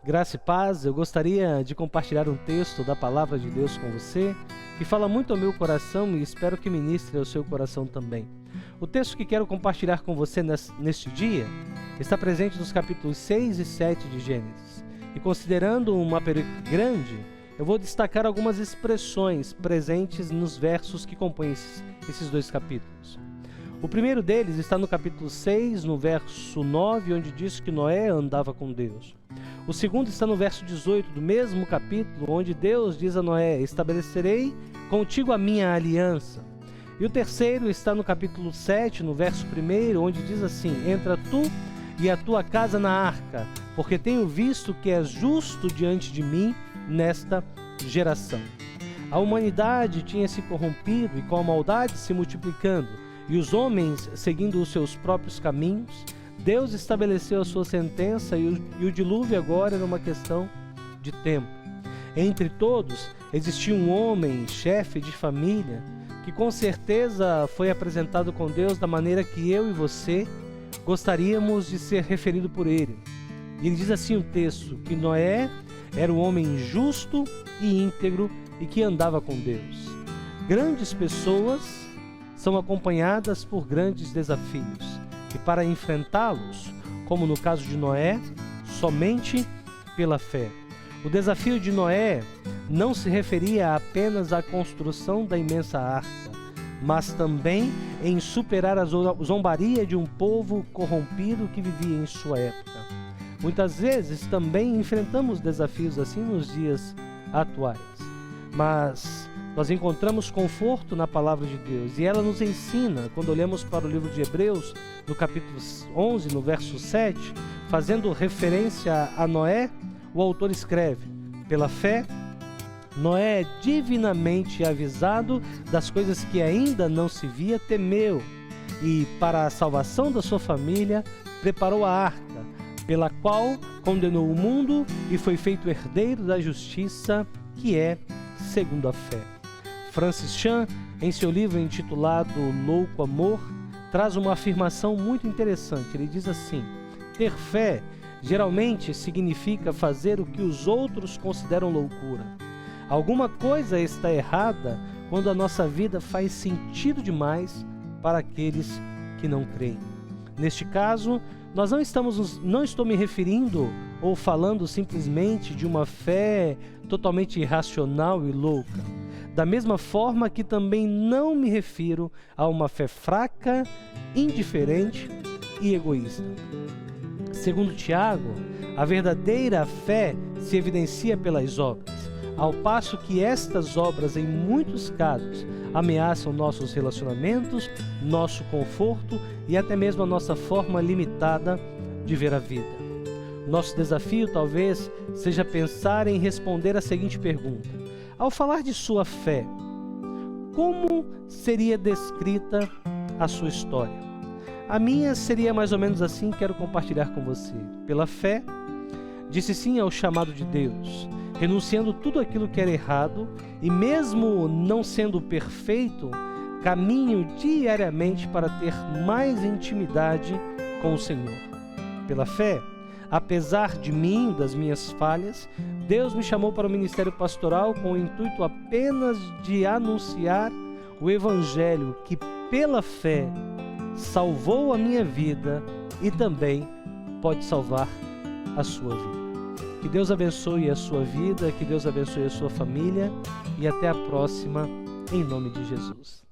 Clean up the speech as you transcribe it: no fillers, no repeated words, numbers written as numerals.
Graça e paz, eu gostaria de compartilhar um texto da Palavra de Deus com você, que fala muito ao meu coração e espero que ministre ao seu coração também. O texto que quero compartilhar com você neste dia está presente nos capítulos 6 e 7 de Gênesis. E considerando uma período grande, eu vou destacar algumas expressões presentes nos versos que compõem esses dois capítulos. O primeiro deles está no capítulo 6, no verso 9, onde diz que Noé andava com Deus. O segundo está no verso 18 do mesmo capítulo, onde Deus diz a Noé: estabelecerei contigo a minha aliança. E o terceiro está no capítulo 7, no verso 1, onde diz assim: entra tu e a tua casa na arca, porque tenho visto que és justo diante de mim nesta geração. A humanidade tinha se corrompido e com a maldade se multiplicando, e os homens seguindo os seus próprios caminhos, Deus estabeleceu a sua sentença e o dilúvio agora era uma questão de tempo. Entre todos existia um homem, chefe de família, que com certeza foi apresentado com Deus da maneira que eu e você gostaríamos de ser referido por ele. E ele diz assim o texto, que Noé era um homem justo e íntegro e que andava com Deus. Grandes pessoas são acompanhadas por grandes desafios. E para enfrentá-los, como no caso de Noé, somente pela fé. O desafio de Noé não se referia apenas à construção da imensa arca, mas também em superar a zombaria de um povo corrompido que vivia em sua época. Muitas vezes também enfrentamos desafios assim nos dias atuais, mas nós encontramos conforto na Palavra de Deus e ela nos ensina, quando olhamos para o livro de Hebreus, no capítulo 11, no verso 7, fazendo referência a Noé, o autor escreve: pela fé, Noé, divinamente avisado das coisas que ainda não se via, temeu e, para a salvação da sua família, preparou a arca, pela qual condenou o mundo e foi feito herdeiro da justiça, que é segundo a fé. Francis Chan, em seu livro intitulado Louco Amor, traz uma afirmação muito interessante. Ele diz assim: ter fé geralmente significa fazer o que os outros consideram loucura. Alguma coisa está errada quando a nossa vida faz sentido demais para aqueles que não creem. Neste caso, não estou me referindo ou falando simplesmente de uma fé totalmente irracional e louca. Da mesma forma que também não me refiro a uma fé fraca, indiferente e egoísta. Segundo Tiago, a verdadeira fé se evidencia pelas obras, ao passo que estas obras, em muitos casos, ameaçam nossos relacionamentos, nosso conforto e até mesmo a nossa forma limitada de ver a vida. Nosso desafio talvez seja pensar em responder a seguinte pergunta: ao falar de sua fé, como seria descrita a sua história? A minha seria mais ou menos assim, quero compartilhar com você. Pela fé, disse sim ao chamado de Deus, renunciando tudo aquilo que era errado e mesmo não sendo perfeito, caminho diariamente para ter mais intimidade com o Senhor. Pela fé, apesar de mim, das minhas falhas, Deus me chamou para o ministério pastoral com o intuito apenas de anunciar o Evangelho que, pela fé, salvou a minha vida e também pode salvar a sua vida. Que Deus abençoe a sua vida, que Deus abençoe a sua família e até a próxima, em nome de Jesus.